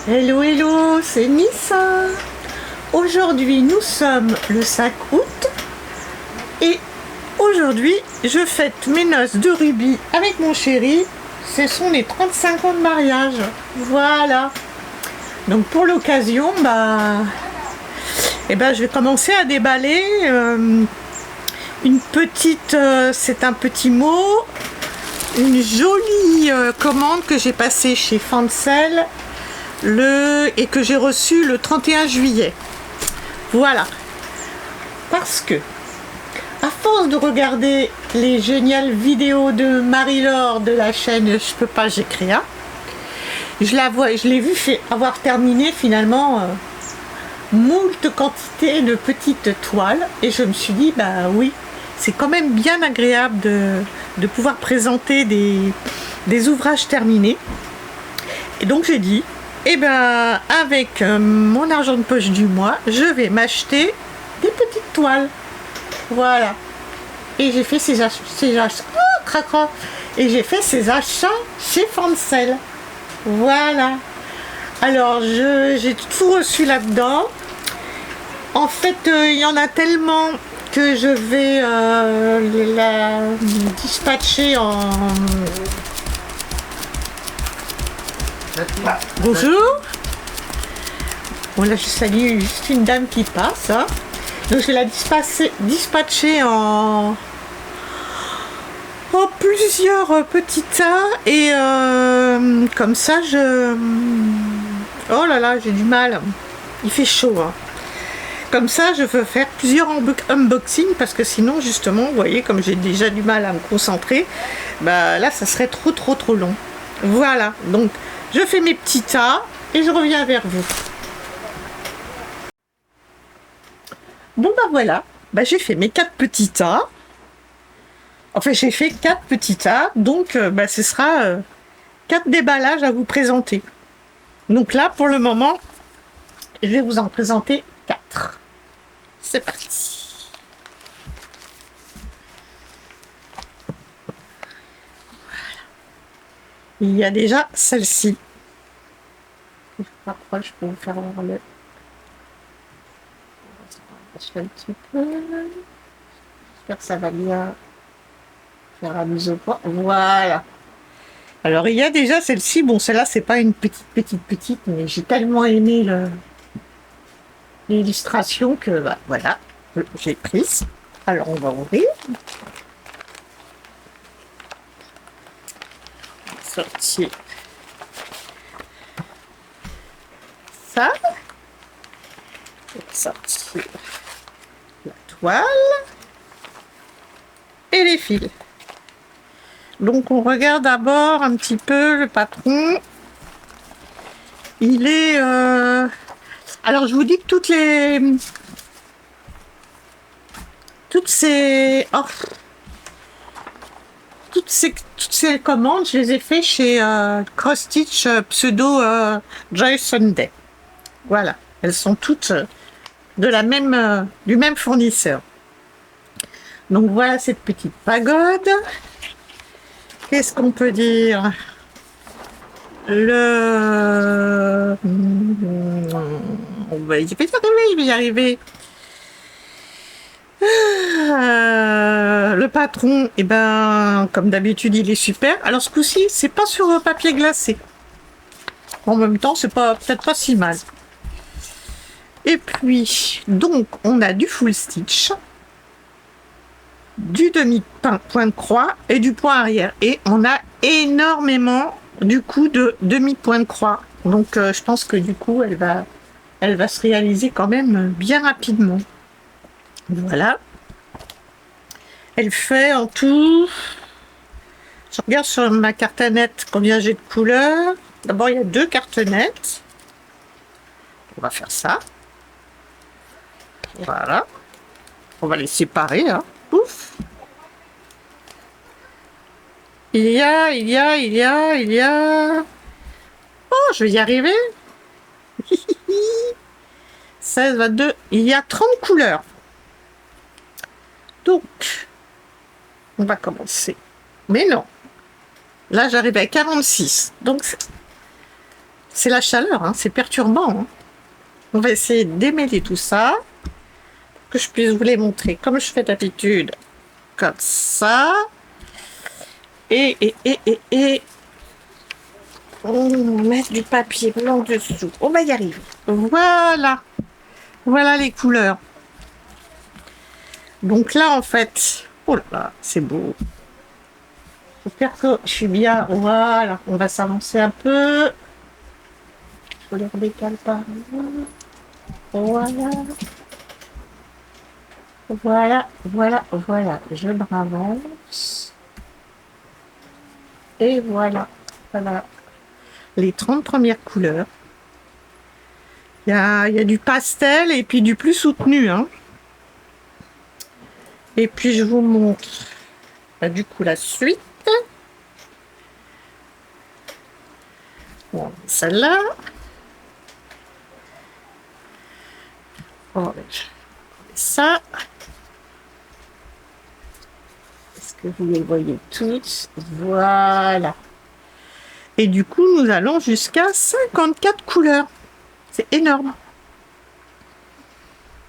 Hello, hello, c'est Nissa. Aujourd'hui, nous sommes le 5 août et aujourd'hui, je fête mes noces de rubis avec mon chéri. Ce sont les 35 ans de mariage. Voilà. Donc pour l'occasion, je vais commencer à déballer une petite, c'est un petit mot, une jolie commande que j'ai passée chez Fancel et que j'ai reçue le 31 juillet. Voilà. Parce que, à force de regarder les géniales vidéos de Marie-Laure de la chaîne Je peux pas, j'écris, je l'ai vu avoir terminé finalement moult quantité de petites toiles et je me suis dit, oui, c'est quand même bien agréable de pouvoir présenter des ouvrages terminés. Et donc j'ai dit, avec mon argent de poche du mois, je vais m'acheter des petites toiles. Voilà. Et j'ai fait ces achats. Et j'ai fait ces achats chez Fancel. Voilà. Alors, j'ai tout reçu là-dedans. En fait, il y en a tellement que je vais la dispatcher en... Bonjour. Bon, là, je salue juste une dame qui passe. Donc, je vais la dispatcher en plusieurs petits tas. Et comme ça, oh là là, j'ai du mal. Il fait chaud. Comme ça, je veux faire plusieurs unboxings parce que sinon, justement, vous voyez, comme j'ai déjà du mal à me concentrer, là, ça serait trop long. Voilà. Donc, je fais mes petits tas et je reviens vers vous. Bon, voilà. J'ai fait mes 4 petits tas. Enfin, j'ai fait 4 petits tas. Donc, ce sera 4 déballages à vous présenter. Donc là, pour le moment, je vais vous en présenter 4. C'est parti. Voilà. Il y a déjà celle-ci. Je ne sais pas pourquoi je peux vous faire voir le... un petit peu. J'espère que ça va bien faire la mise au point. Voilà. Alors, il y a déjà celle-ci. Bon, celle-là, c'est pas une petite, mais j'ai tellement aimé l'illustration que, voilà, j'ai prise. Alors, on va ouvrir. On va sortir ça. On va sortir la toile et les fils. Donc, on regarde d'abord un petit peu le patron. Il est... Alors, je vous dis que toutes ces commandes, je les ai fait chez Cross Stitch pseudo Joy Sunday. Voilà, elles sont toutes du même fournisseur. Donc voilà cette petite pagode. Qu'est-ce qu'on peut dire? Je vais y arriver. Le patron, comme d'habitude, il est super. Alors ce coup-ci, c'est pas sur papier glacé. En même temps, c'est peut-être pas si mal. Et puis, donc, on a du full stitch, du demi-point de croix et du point arrière. Et on a énormément, du coup, de demi-point de croix. Donc, je pense que du coup, elle va se réaliser quand même bien rapidement. Voilà. Elle fait en tout... Je regarde sur ma cartonnette combien j'ai de couleurs. D'abord, il y a 2 cartonnettes. On va faire ça. Voilà. On va les séparer. Pouf. Il y a... Oh, je vais y arriver. 16, 22. Il y a 30 couleurs. Donc, on va commencer. Mais non. Là, j'arrive à 46. Donc, c'est la chaleur, hein, c'est perturbant. Hein. On va essayer de démêler tout ça, que je puisse vous les montrer comme je fais d'habitude, comme ça. Et on va mettre du papier blanc dessous. On va y arriver. Voilà. Voilà les couleurs. Donc là, en fait, oh là là, c'est beau. J'espère que je suis bien. Voilà, on va s'avancer un peu. Je les redécale par là. Voilà. Voilà. Je me avance. Et voilà. Voilà. Les 30 premières couleurs. Il y a du pastel et puis du plus soutenu. Hein. Et puis je vous montre du coup la suite. Bon, celle-là. Ça. Est-ce que vous les voyez tous? Voilà. Et du coup, nous allons jusqu'à 54 couleurs. C'est énorme.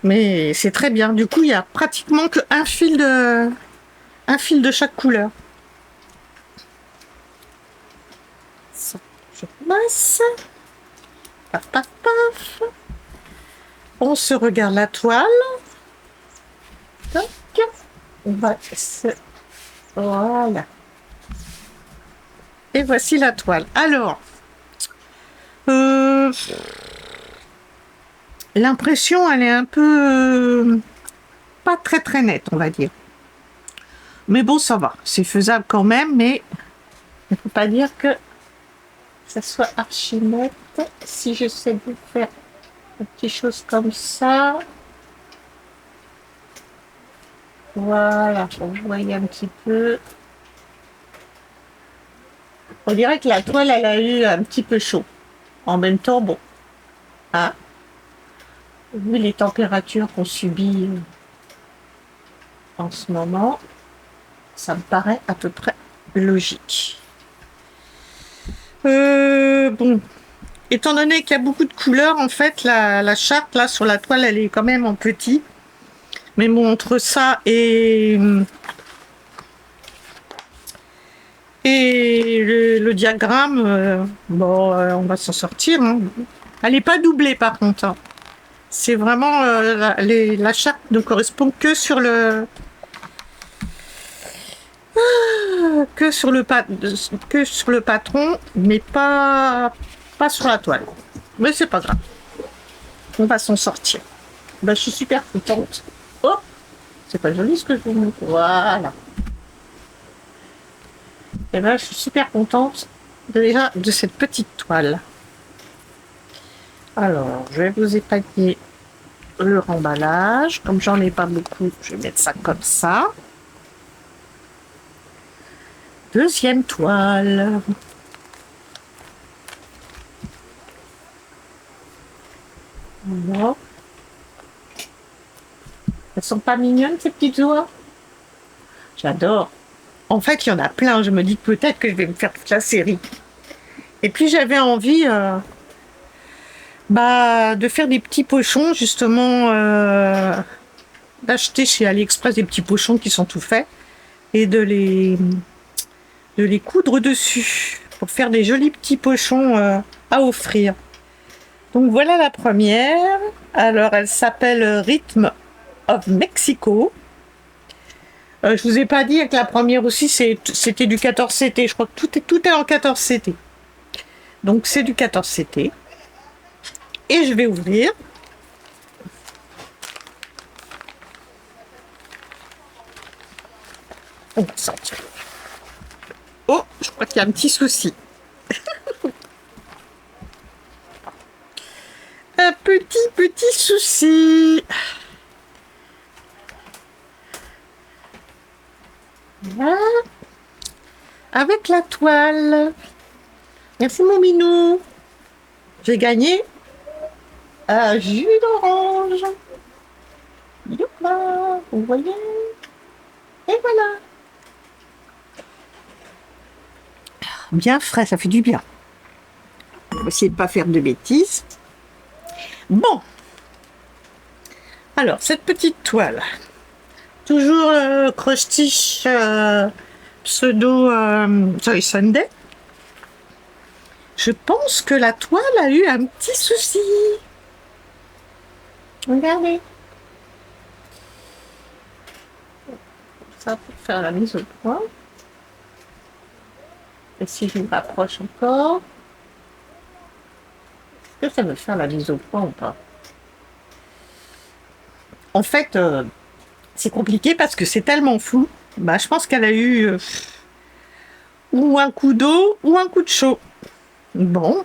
Mais c'est très bien. Du coup, il n'y a pratiquement qu'un fil de chaque couleur. Ça, je passe. Paf, paf, paf. On se regarde la toile. Toc. On va se... Voilà. Et voici la toile. Alors, l'impression, elle est un peu pas très très nette, on va dire. Mais bon, ça va. C'est faisable quand même, mais il ne faut pas dire que ça soit archi net. Si j'essaie de faire une petite chose comme ça. Voilà, vous voyez un petit peu. On dirait que la toile, elle a eu un petit peu chaud. En même temps, bon. Hein, vu les températures qu'on subit en ce moment, ça me paraît à peu près logique. Bon, étant donné qu'il y a beaucoup de couleurs, en fait, la charte là sur la toile, elle est quand même en petit. Mais bon, entre ça et le diagramme, bon, on va s'en sortir. Hein. Elle n'est pas doublée par contre. Hein. C'est vraiment la charte ne correspond que sur le patron, mais pas sur la toile. Mais c'est pas grave. On va s'en sortir. Ben, je suis super contente. Oh, c'est pas joli ce que je vous montre. Voilà. Et ben, je suis super contente déjà de cette petite toile. Alors, je vais vous épargner le remballage. Comme j'en ai pas beaucoup, je vais mettre ça comme ça. Deuxième toile. Voilà. Elles sont pas mignonnes ces petites oies? J'adore. En fait, il y en a plein. Je me dis que peut-être que je vais me faire toute la série. Et puis j'avais envie de faire des petits pochons, justement, d'acheter chez AliExpress des petits pochons qui sont tout faits et de les coudre dessus pour faire des jolis petits pochons à offrir. Donc voilà la première. Alors elle s'appelle Rhythm of Mexico. Je vous ai pas dit que la première aussi c'était du 14CT. Je crois que tout est en 14CT. Donc c'est du 14CT. Et je vais ouvrir. On va sortir. Oh, je crois qu'il y a un petit souci. Un petit souci. Voilà. Avec la toile. Merci mon minou. J'ai gagné un jus d'orange. Youpa, vous voyez? Et voilà. Bien frais, ça fait du bien. On va essayer de ne pas faire de bêtises. Bon. Alors, cette petite toile. Toujours cross-stitch pseudo Joy Sunday. Je pense que la toile a eu un petit souci. Regardez. Ça pour faire la mise au point. Et si je me rapproche encore, est-ce que ça veut faire la mise au point ou pas? En fait, c'est compliqué parce que c'est tellement flou. Bah, je pense qu'elle a eu ou un coup d'eau ou un coup de chaud. Bon.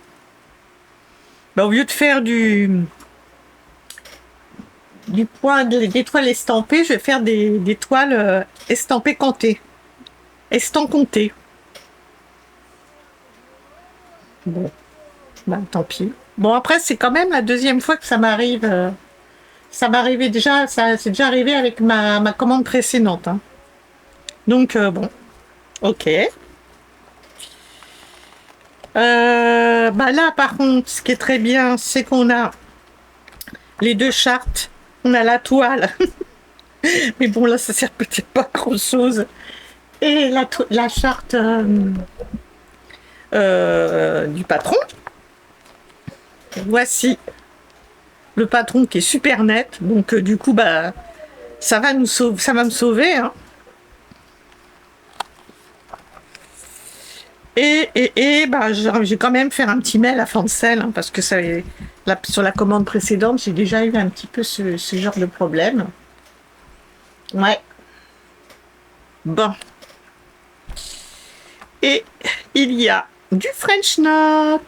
Bah, au lieu de faire du point des toiles estampées, je vais faire des toiles estampées comptées. Estampées. Bon. Bah, tant pis. Bon, après, c'est quand même la deuxième fois que ça m'arrive. Ça m'arrivait déjà, c'est déjà arrivé avec ma commande précédente. Hein. Donc, bon. Ok. Bah là, par contre, ce qui est très bien, c'est qu'on a les deux chartes. On a la toile. Mais bon, là, ça sert peut-être pas à grand-chose. Et la charte du patron. Voici le patron qui est super net. Donc, du coup, bah, ça va me sauver. Hein. Et bah, j'ai quand même fait un petit mail à Fancel, hein, parce que ça, sur la commande précédente, j'ai déjà eu un petit peu ce genre de problème. Ouais. Bon. Et il y a du French knot,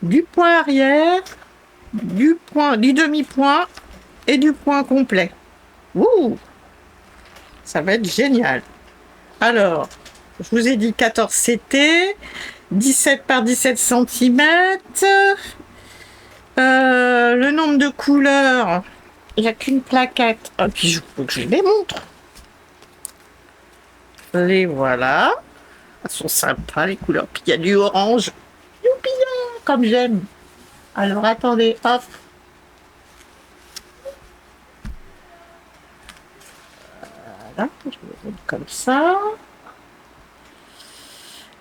du point arrière, du demi-point et du point complet. Ouh! Ça va être génial. Alors, je vous ai dit 14 CT, 17 par 17 cm. Le nombre de couleurs, il n'y a qu'une plaquette. Et puis, je veux que je les montre. Les voilà. Elles sont sympas, les couleurs. Puis, il y a du orange. Youpi, comme j'aime. Alors, attendez, hop. Voilà, je vais mettre comme ça.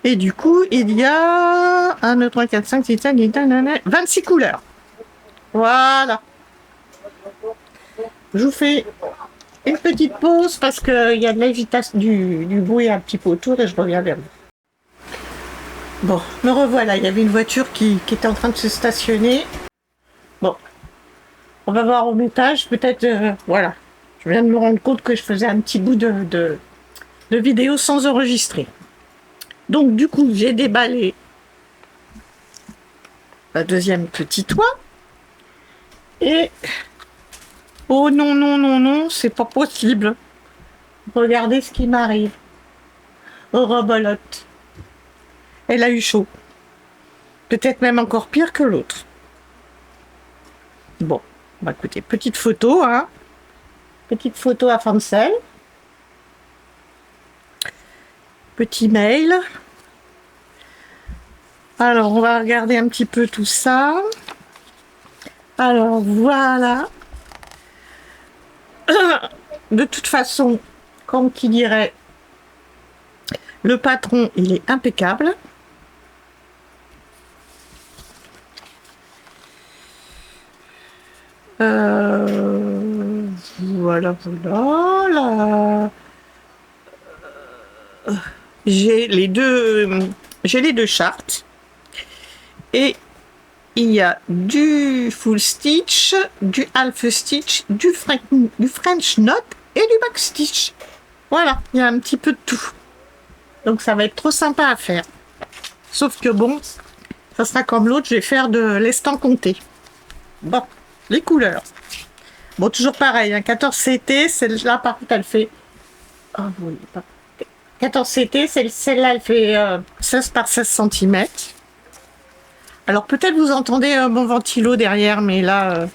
Et du coup, il y a 1, 2, 3, 4, 5, 6, 7, 8, 9, 26 couleurs. Voilà. Je vous fais une petite pause parce qu'il y a de l'agitation, du bruit un petit peu autour et je reviens vers vous. Bon, me revoilà. Il y avait une voiture qui était en train de se stationner. Bon, on va voir au montage. Peut-être, voilà. Je viens de me rendre compte que je faisais un petit bout de vidéo sans enregistrer. Donc, du coup, j'ai déballé la deuxième petit toit. Et... oh non, non, non, non, c'est pas possible. Regardez ce qui m'arrive. Oh, rebolote. Elle a eu chaud. Peut-être même encore pire que l'autre. Bon, bah écoutez, petite photo, hein. Petite photo à Fancel. Petit mail. Alors, on va regarder un petit peu tout ça. Alors, voilà. De toute façon, comme qui dirait, le patron, il est impeccable. Voilà, voilà. J'ai les deux chartes. Et il y a du full stitch, du half stitch, du French knot et du back stitch. Voilà, il y a un petit peu de tout. Donc ça va être trop sympa à faire. Sauf que bon, ça sera comme l'autre, je vais faire de l'estampe compté. Bon, les couleurs. Bon, toujours pareil, hein, 14 CT, celle-là par contre elle fait... oh, vous voyez pas. 14 CT, celle-là elle fait 16 par 16 cm. Alors peut-être vous entendez mon ventilo derrière, mais là,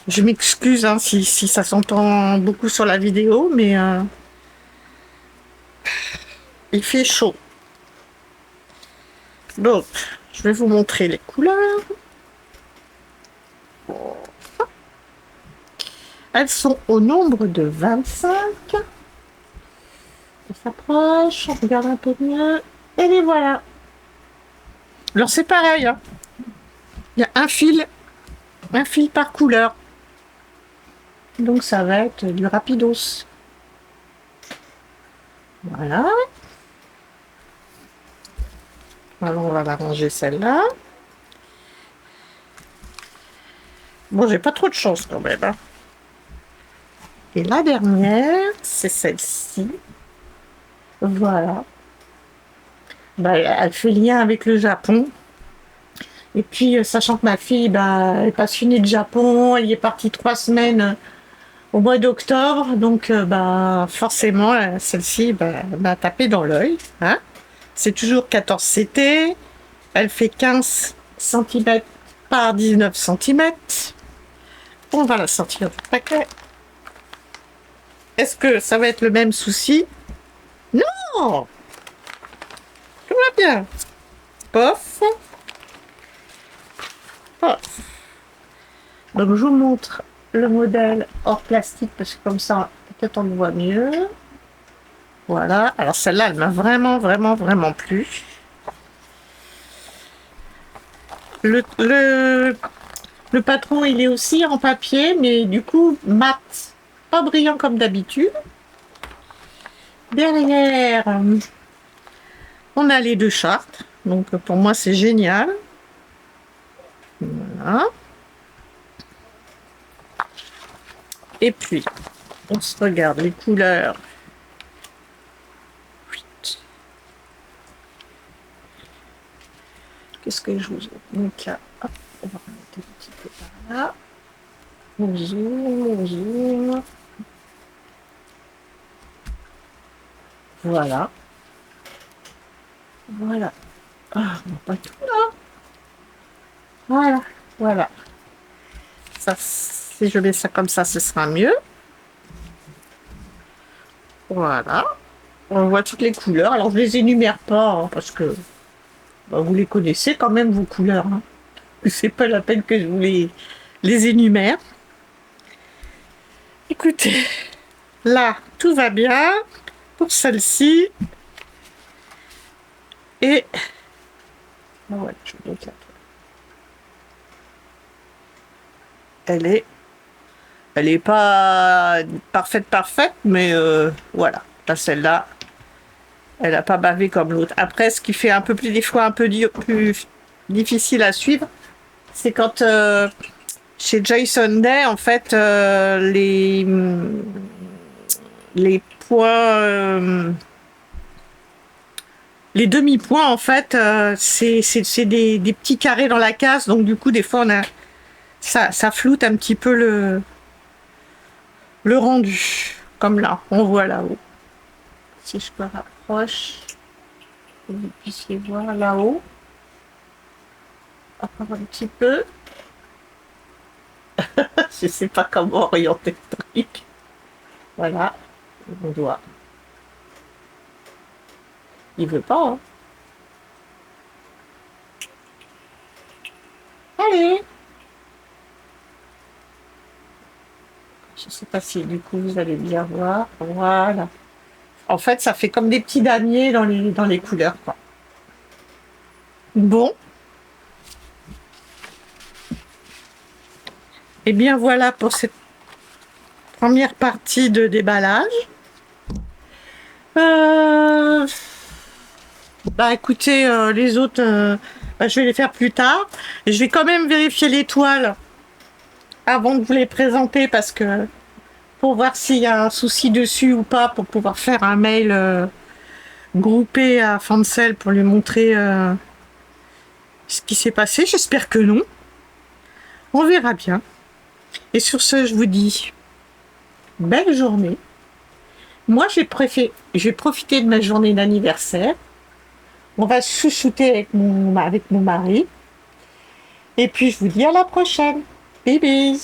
je m'excuse hein, si ça s'entend beaucoup sur la vidéo, mais il fait chaud. Donc, Je vais vous montrer les couleurs. Elles sont au nombre de 25. On s'approche, on regarde un peu mieux. Et les voilà. Alors c'est pareil, hein. Il y a un fil par couleur. Donc ça va être du rapidos. Voilà. Alors on va la ranger celle-là. Bon, j'ai pas trop de chance quand même, hein. Et la dernière, c'est celle-ci. Voilà. Bah, elle fait lien avec le Japon. Et puis, sachant que ma fille est passionnée de Japon, elle y est partie 3 semaines au mois d'octobre. Donc, forcément, celle-ci m'a tapé dans l'œil. Hein. C'est toujours 14 CT. Elle fait 15 cm par 19 cm. On va la sortir du paquet. Est-ce que ça va être le même souci? Non! Tout va bien. Pof. Pof. Donc je vous montre le modèle hors plastique parce que comme ça, peut-être on le voit mieux. Voilà. Alors celle-là, elle m'a vraiment plu. Le patron, il est aussi en papier, mais du coup, mat. Pas brillant comme d'habitude. Derrière, on a les 2 chartes. Donc pour moi, c'est génial. Voilà. Et puis, on se regarde les couleurs. Qu'est-ce que je vous ai? Donc là, hop, on va remonter un petit peu par là. On zoome. Voilà. Voilà. Ah, on pas tout là. Voilà. Ça, si je mets ça comme ça, ce sera mieux. Voilà. On voit toutes les couleurs. Alors, je les énumère pas, hein, parce que vous les connaissez quand même, vos couleurs. Hein. C'est pas la peine que je vous les énumère. Écoutez, là, tout va bien pour celle-ci. Et ouais, je vous montre la toile. Elle est pas parfaite, mais voilà. Là, celle-là, elle n'a pas bavé comme l'autre. Après, ce qui fait un peu plus, des fois, un peu plus difficile à suivre, c'est quand chez Jason Day, en fait, les points, les demi-points, en fait, c'est des petits carrés dans la case, donc du coup, des fois, ça floute un petit peu le rendu, comme là, on voit là-haut. Si je me rapproche, que vous puissiez voir là-haut. Encore un petit peu. Je sais pas comment orienter le truc. Voilà, on doit. Il veut pas, hein. Allez. Je sais pas si du coup vous allez bien voir. Voilà. En fait, ça fait comme des petits damiers dans les couleurs, quoi. Bon. Et bien voilà pour cette première partie de déballage. Écoutez, les autres, je vais les faire plus tard. Je vais quand même vérifier les toiles avant de vous les présenter parce que pour voir s'il y a un souci dessus ou pas, pour pouvoir faire un mail groupé à Fancel pour lui montrer ce qui s'est passé. J'espère que non. On verra bien. Et sur ce, je vous dis belle journée. Moi, j'ai profité de ma journée d'anniversaire. On va chouchouter avec mon mari. Et puis, je vous dis à la prochaine. Bye bye.